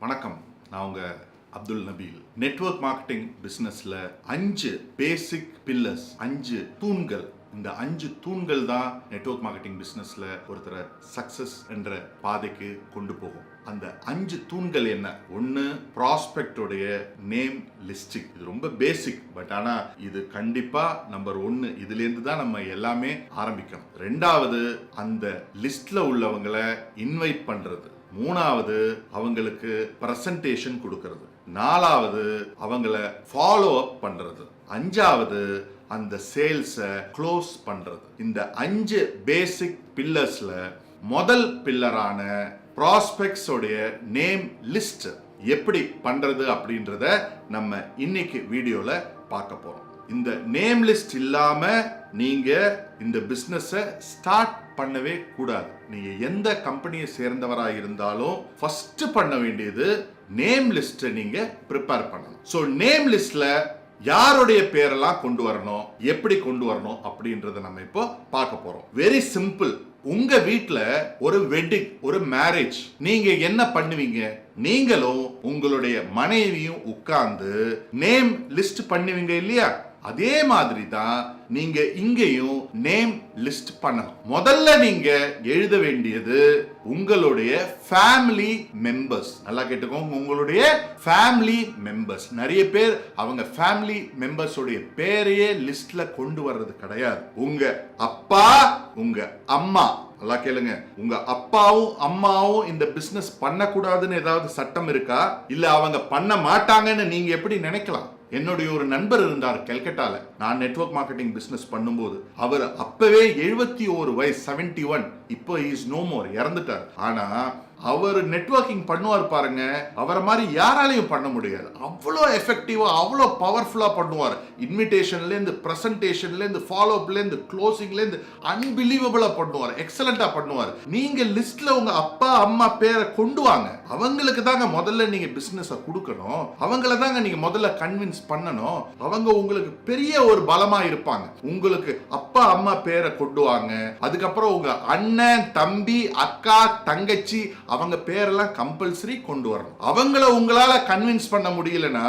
வணக்கம், நான் உங்க அப்துல் நபீல். நெட்வொர்க் மார்க்கெட்டிங் பிசினஸ்ல 5 பேசிக் பில்லர்ஸ், 5 தூண்கள். இந்த 5 தூண்கள் தான் நெட்வொர்க் மார்க்கெட்டிங் பிசினஸ்ல ஒருத்தரை சக்சஸ் என்ற பாதைக்கு கொண்டு போகும். அந்த 5 தூண்கள் என்ன? ஒன்னு, ப்ராஸ்பெக்டோடைய நேம் லிஸ்டிங். இது ரொம்ப பேசிக், பட் ஆனா இது கண்டிப்பா நம்பர் 1. இதுல இருந்து தான் நம்ம எல்லாமே ஆரம்பிக்கணும். 2வது, அந்த லிஸ்ட்ல உள்ளவங்களை இன்வைட் பண்றது. 3வது, அவங்களுக்கு பிரசன்டேஷன் கொடுக்கிறது. 4வது, அவங்கள ஃபாலோ அப் பண்றது. 5வது, அந்த சேல்ஸை க்ளோஸ் பண்றது. இந்த 5 பேசிக் பில்லர்ஸ்ல முதல் பில்லரான ப்ராஸ்பெக்ட்ஸ் உடைய நேம் லிஸ்ட் எப்படி பண்றது அப்படின்றத நம்ம இன்னைக்கு வீடியோல பார்க்க போறோம். இந்த நேம் லிஸ்ட் இல்லாம நீங்க இந்த பிசினஸை ஸ்டார்ட் பண்ணவே கூடாது. நீங்க எந்த கம்பெனியை சேர்ந்தவரா இருந்தாலும் ஃபர்ஸ்ட் பண்ண வேண்டியது நேம் லிஸ்ட் நீங்க ப்ரிப்பேர் பண்ணணும். சோ நேம் லிஸ்ட்ல யாருடைய பேரெல்லாம் கொண்டு வரணும், எப்படி கொண்டு வரணும் அப்படின்றத நம்ம இப்போ பார்க்க போறோம். Very simple. உங்க வீட்ல ஒரு வெட்டிங், ஒரு மேரேஜ், நீங்க என்ன பண்ணுவீங்க? நீங்களும் உங்களுடைய மனைவியும் உட்கார்ந்து நேம் லிஸ்ட் பண்ணுவீங்க இல்லையா? அதே மாதிரி தான் நீங்க இங்கேயும் நேம் லிஸ்ட் பண்ணணும். முதல்ல நீங்க எழுத வேண்டியது உங்களுடைய ஃபேமிலி மெம்பர்ஸ். நல்லா கேட்டுக்கோங்க, உங்களுடைய ஃபேமிலி மெம்பர்ஸ். நிறைய பேர் அவங்க ஃபேமிலி மெம்பர்ஸ் உடைய பேரையே லிஸ்ட்ல கொண்டு வர்றது கிடையாது. உங்க அப்பா, உங்க அம்மா, நல்லா கேளுங்க, உங்க அப்பாவும் அம்மாவும் இந்த பிசினஸ் பண்ணக்கூடாதுன்னு ஏதாவது சட்டம் இருக்கா? இல்ல அவங்க பண்ண மாட்டாங்கன்னு நீங்க எப்படி நினைக்கலாம்? என்னுடைய ஒரு நண்பர் இருந்தார் கல்கட்டால. நான் நெட்வொர்க் மார்க்கெட்டிங் பிசினஸ் பண்ணும்போது அவர் அப்பவே 71 வயசு, 71. இப்போ இஸ் நோ மோர், இறந்துட்டார். ஆனா அவர் நெட்வொர்க்கிங் பண்ணுவார் பாருங்க, அவரை மாதிரி யாராலையும் பண்ண முடியாது. அவ்வளோ எஃபெக்டிவா, அவ்வளோ பவர்ஃபுல்லா பண்ணுவார். இன்விடேஷன்ல இருந்து, பிரசன்டேஷன்ல இருந்து, ஃபாலோ அப்ல இருந்து, க்ளோசிங்ல இருந்து அன்பிலீவபிளா பண்ணுவார், எக்ஸலண்டா பண்ணுவார். நீங்க லிஸ்ட்ல உங்க அப்பா அம்மா பேரை கொண்டு வாங்க. அவங்களுக்கு தாங்க முதல்ல நீங்க பிசினஸ் கொடுக்கணும். அவங்கள தாங்க நீங்க முதல்ல கன்வின்ஸ் பண்ணணும். அவங்க உங்களுக்கு பெரிய ஒரு பலமா இருப்பாங்க. உங்களுக்கு அப்பா அம்மா பேரை கொண்டு வாங்க. அதுக்கப்புறம் உங்க அண்ணன், தம்பி, அக்கா, தங்கச்சி, அவங்க பேரெல்லாம் கம்பல்சரி கொண்டு வரணும். அவங்கள உங்களால கன்வின்ஸ் பண்ண முடியலன்னா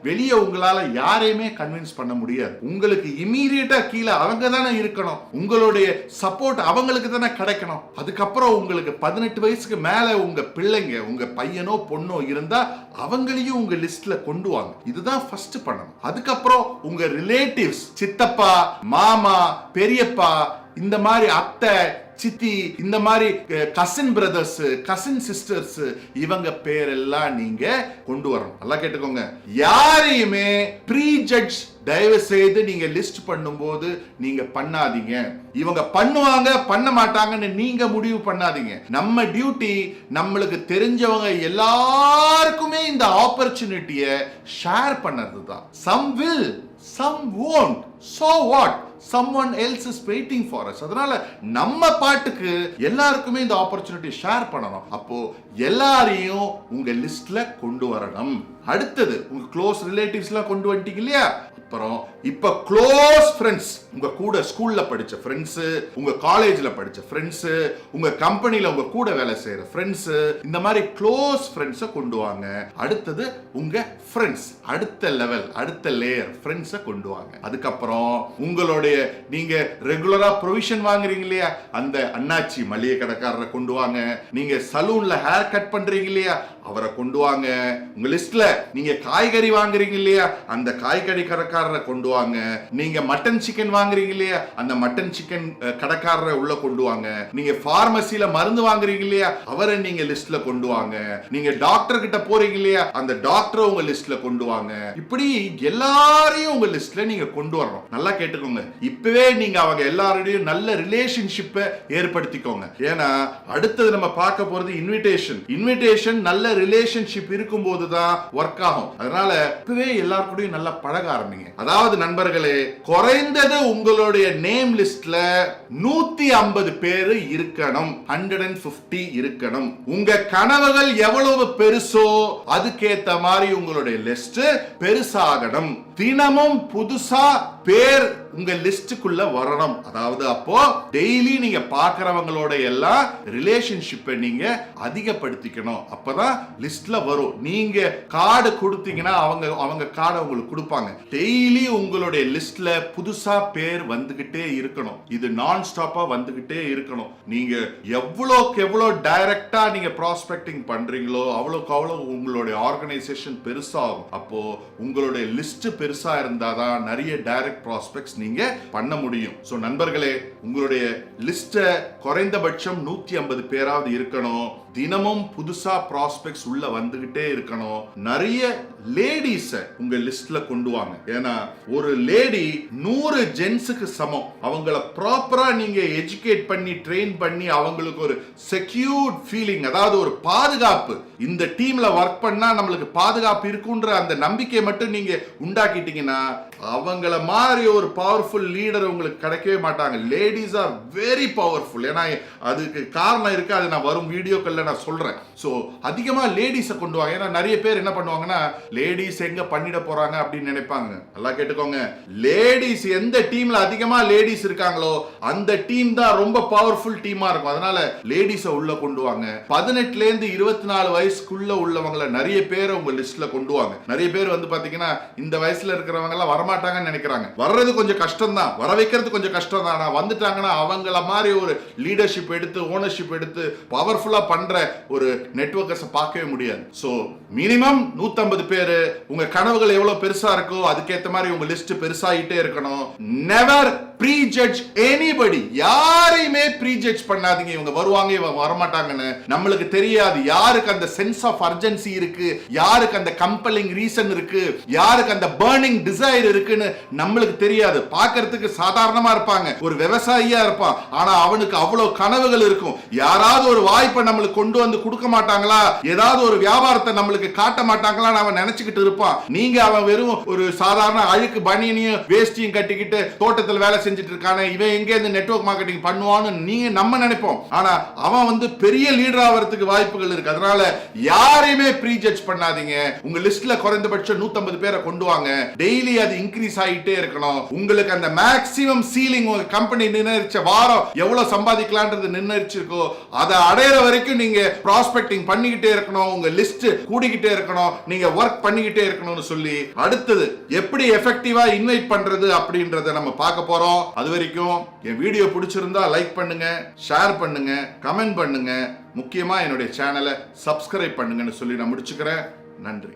வெளியே உங்களால யாரையுமே கன்வின்ஸ் பண்ண முடியாது. உங்களுக்கு இமீடியட்டா கீழே அவங்க தானே இருக்கணும். உங்களுடைய சப்போர்ட் அவங்களுக்கு தானே கிடைக்கணும். அதுக்கப்புறம் உங்களுக்கு 18 வயசுக்கு மேல உங்க பிள்ளைங்க, உங்க பையனோ பொண்ணோ இருந்தா அவங்களையும் உங்க லிஸ்ட்ல கொண்டு வாங்க. இதுதான் ஃபர்ஸ்ட் பண்ணணும். அதுக்கப்புறம் உங்க ரிலேட்டிவ்ஸ், சித்தப்பா, மாமா, பெரியப்பா, இந்த மாதிரி அத்தை, சித்தி, இந்த மாதிரி கசின் பிரதர்ஸ், கசின் சிஸ்டர்ஸ், இவங்க பேரெல்லாம் நீங்க கொண்டு வரணும். நல்லா கேட்டுக்கோங்க, யாரையுமே ப்ரீ ஜட்ஜ் தயவு செய்து நீங்க லிஸ்ட் பண்ணும்போது நீங்க பண்ணாதீங்க. இவங்க பண்ணுவாங்க பண்ண மாட்டாங்கன்னு நீங்க முடிவு பண்ணாதீங்க. நம்ம டியூட்டி நம்மளுக்கு தெரிஞ்சவங்க எல்லாருக்குமே இந்த ஆப்பர்ச்சுனிட்டியை ஷேர் பண்ணது தான். Some will, some won't. So what? Someone else is waiting for us. அதனால நம்ம பாட்டுக்கு எல்லாருக்குமே இந்த ஆப்பர்ச்சுனிட்டி ஷேர் பண்ணணும். அப்போ எல்லாரையும் உங்க லிஸ்ட்ல கொண்டு வரணும். அடுத்தது உங்க க்ளோஸ் ரிலேட்டிவ்ஸ்லாம் கொண்டு வந்துட்டீங்க இல்லையா? அப்புறம் இப்ப க்ளோஸ் ஃப்ரெண்ட்ஸ், உங்க கூட ஸ்கூல்ல படிச்ச ஃப்ரெண்ட்ஸ், உங்க காலேஜ்ல படிச்ச ஃப்ரெண்ட்ஸ், உங்க கம்பெனில உங்க கூட வேலை செய்யற ஃப்ரெண்ட்ஸ், இந்த மாதிரி க்ளோஸ் ஃப்ரெண்ட்ஸை கொண்டு வாங்க. அடுத்தது உங்க ஃப்ரெண்ட்ஸ், அடுத்த லெவல், அடுத்த லேயர் ஃப்ரெண்ட்ஸை கொண்டு வாங்க. அதுக்கப்புறம் உங்களுடைய நீங்க ரெகுலரா ப்ரொவிஷன் வாங்குறீங்க இல்லையா, அந்த அண்ணாச்சி மளிகை கடைக்காரரை கொண்டு வாங்க. நீங்க சலூன்ல ஹேர் கட் பண்றீங்க இல்லையா, அவரை கொண்டு வாங்க. உங்க லிஸ்ட்ல நீங்க காய்கறி வாங்குறீங்க இல்லையா, அந்த காய்கறி கடைக்காரரை கொண்டு வாங்க. நீங்க மட்டன் சிக்கன் வாங்குறீங்க இல்லையா, அந்த மட்டன் சிக்கன் கடைக்காரரை உள்ள கொண்டு வாங்க. நீங்க பார்மசில மருந்து வாங்குறீங்க இல்லையா, அவரை நீங்க லிஸ்ட்ல கொண்டு வாங்க. நீங்க டாக்டர் கிட்ட போறீங்க இல்லையா, அந்த டாக்டரை உங்க லிஸ்ட்ல கொண்டு வாங்க. இப்படி எல்லாரையும் உங்க லிஸ்ட்ல நீங்க கொண்டு வரணும். நல்லா கேட்டுக்கோங்க, இப்பவே நீங்க அவங்க எல்லாரோடையும் நல்ல ரிலேஷன்ஷிப்பை ஏற்படுத்திக்கோங்க. ஏன்னா அடுத்தது நம்ம பார்க்க போறது இன்விடேஷன். இன்விடேஷன் நல்ல ரிலேஷன்ஷிப் இருக்கும்போது தான் ஒர்க் ஆகும். அதனால இப்பவே எல்லாருக்கூடயும் நல்லா பழக ஆரம்பிங்க. அதாவது நண்பர்களே, குறைந்தது உங்களுடைய நேம் லிஸ்ட்ல 150 பேர் இருக்கணும், 150 இருக்கணும். உங்க கனவுகள் எவ்வளவு பெருசோ அதுக்கேத்த மாதிரி உங்களுடைய லிஸ்ட் பெருசாகணும். தினமும் புதுசா பேர் உங்க லிஸ்டுக்குள்ள வரணும். அதாவது அப்போ டெய்லி நீங்க பார்க்கறவங்களோட எல்லாம் ரிலேஷன்ஷிப்பை நீங்க அதிகப்படுத்திக்கணும். அப்பதான் லிஸ்ட்ல வரும். நீங்க கார்டு கொடுத்தீங்கன்னா அவங்க கார்டை உங்களுக்கு கொடுப்பாங்க. டெய்லி உங்களுடைய லிஸ்ட்ல புதுசா பேர் வந்துகிட்டே இருக்கணும். இது நான் ஸ்டாப்பா வந்துகிட்டே இருக்கணும். நீங்க எவ்வளோக்கு எவ்வளவு டைரக்டா நீங்க ப்ராஸ்பெக்டிங் பண்றீங்களோ அவ்வளோக்கு அவ்வளோ உங்களுடைய ஆர்கனைசேஷன் பெருசாகும். அப்போ உங்களுடைய லிஸ்ட் பெருசா இருந்தாதான் நிறைய டைரக்ட் ப்ராஸ்பெக்ட்ஸ் நீங்க பண்ண முடியும். சோ நண்பர்களே, உங்களுடைய லிஸ்ட குறைந்தபட்சம் 150 பேராவது இருக்கணும். தினமும் புதுசா ப்ராஸ்பெக்ட்ஸ் உள்ள வந்துகிட்டே இருக்கணும். நிறைய லேடிஸ உங்க லிஸ்ட்ல கொண்டு வாங்க. ஏன்னா ஒரு லேடி 100 ஜென்ஸுக்கு சமம். அவங்கள ப்ராப்பரா நீங்க எஜுகேட் பண்ணி ட்ரெயின் பண்ணி அவங்களுக்கு ஒரு செக்யூர்ட் ஃபீலிங், அதாவது ஒரு பாதுகாப்பு, இந்த டீம்ல ஒர்க் பண்ணா நம்மளுக்கு பாதுகாப்பு இருக்குன்ற அந்த நம்பிக்கை மட்டும் நீங்க உண்டாக்கிட்டீங்கன்னா அவங்கள மாதிரி ஒரு பவர்ஃபுல் லீடர் உங்களுக்கு கிடைக்கவே மாட்டாங்க. Ladies are very powerful. ஏன்னா அதுக்கு காரணம் இருக்கு, அது நான் வரும் வீடியோக்கள்ல நான் சொல்றேன். சோ அதிகமா லேடிஸை கொண்டு வாங்க. ஏன்னா நிறைய பேர் என்ன பண்ணுவாங்கன்னா லேடிஸ் எங்க பண்ணிட போறாங்க அப்படின்னு நினைப்பாங்க. நல்லா கேட்டுக்கோங்க, லேடிஸ் எந்த டீம்ல அதிகமா லேடிஸ் இருக்காங்களோ அந்த டீம் தான் ரொம்ப பவர்ஃபுல் டீமா இருக்கும். அதனால லேடிஸை உள்ள கொண்டு வாங்க. 18ல இருந்து 24 வயசுக்குள்ள உள்ளவங்களை நிறைய பேரை உங்க லிஸ்ட்ல கொண்டு வாங்க. நிறைய பேர் வந்து பாத்தீங்கன்னா இந்த வயசுல இருக்கிறவங்க எல்லாம் வரமாட்டாங்கன்னு நினைக்கிறாங்க. வர்றது கொஞ்சம் கஷ்டம் தான், வர வைக்கிறது கொஞ்சம் கஷ்டம் தான். ஆனா வந்துட்டாங்கன்னா அவங்கள மாதிரி ஒரு லீடர்ஷிப் எடுத்து ஓனர்ஷிப் எடுத்து பவர்ஃபுல்லா பண்ற ஒரு நெட்வொர்க்கர்ஸை பார்க்கவே முடியாது. சோ மினிமம் 150 பேரு. உங்க கனவுகள் எவ்வளவு பெருசா இருக்கோ அதுக்கேற்ற மாதிரி உங்க லிஸ்ட் பெருசாயிட்டே இருக்கணும். Never prejudge anybody. யாரையுமே ப்ரீஜட்ஜ் பண்ணாதீங்க. இவங்க வருவாங்க இவங்க வரமாட்டாங்கன்னு. நம்மளுக்கு தெரியாது யாருக்கு அந்த சென்ஸ் ஆஃப் அர்ஜென்சி இருக்கு, யாருக்கு அந்த கம்பெலிங் ரீசன் இருக்கு, யாருக்கு அந்த பர்னிங் டிசைர் இருக்குன்னு நம்மளுக்கு தெரியாது. பார்க்கிறதுக்கு சாதாரணமா இருப்பாங்க, ஒரு விவசாயியா இருப்பான், ஆனா அவனுக்கு அவ்வளவு கனவுகள் இருக்கும். யாராவது ஒரு வாய்ப்பை நம்மளுக்கு கொண்டு வந்து கொடுக்க மாட்டாங்களா, ஏதாவது ஒரு வியாபாரத்தை நம்மளுக்கு காட்ட மாட்டாங்களா அவன் நினைச்சுக்கிட்டு இருப்பான். நீங்க அவன் வெறும் ஒரு சாதாரண அழுக்கு பனியனையும் வேஷ்டியும் கட்டிக்கிட்டு தோட்டத்தில் வேலை செஞ்சுட்டு இருக்கானே, இவன் எங்க இருந்து நெட்வொர்க் மார்க்கெட்டிங் பண்ணுவான்னு நீங்க நம்ம நினைப்போம். ஆனா அவன் வந்து பெரிய லீடர் ஆகிறதுக்கு வாய்ப்புகள் இருக்கு. அதனால யாரையுமே ப்ரீஜட்ஜ் பண்ணாதீங்க. உங்க லிஸ்ட்ல குறைந்தபட்சம் 150 பேரை கொண்டு வாங்க. டெய்லி அது இன்க்ரீஸ் ஆகிட்டே இருக்கணும். உங்களுக்கு அந்த மேக்ஸிமம் சீலிங் உங்க கம்பெனி நிர்ணயிச்ச வாரம் எவ்வளவு சம்பாதிக்கலாம்ன்றது நிர்ணயிச்சிருக்கோ அதை அடையிற வரைக்கும் நீங்க ப்ராஸ்பெக்டிங் பண்ணிக்கிட்டே இருக்கணும். உங்க லிஸ்ட் கூடிக்கிட்டே இருக்கணும். நீங்க ஒர்க் பண்ணிக்கிட்டே இருக்கணும்னு சொல்லி அடுத்தது எப்படி எஃபெக்டிவா இன்வைட் பண்றது அப்படின்றத நம்ம பார்க்க போறோம். அது வரைக்கும் என் வீடியோ பிடிச்சிருந்தா லைக் பண்ணுங்க, ஷேர் பண்ணுங்க, கமெண்ட் பண்ணுங்க. முக்கியமா என்னுடைய சேனலை சப்ஸ்கிரைப் பண்ணுங்கன்னு சொல்லி நான் முடிச்சுக்கிறேன். நன்றி.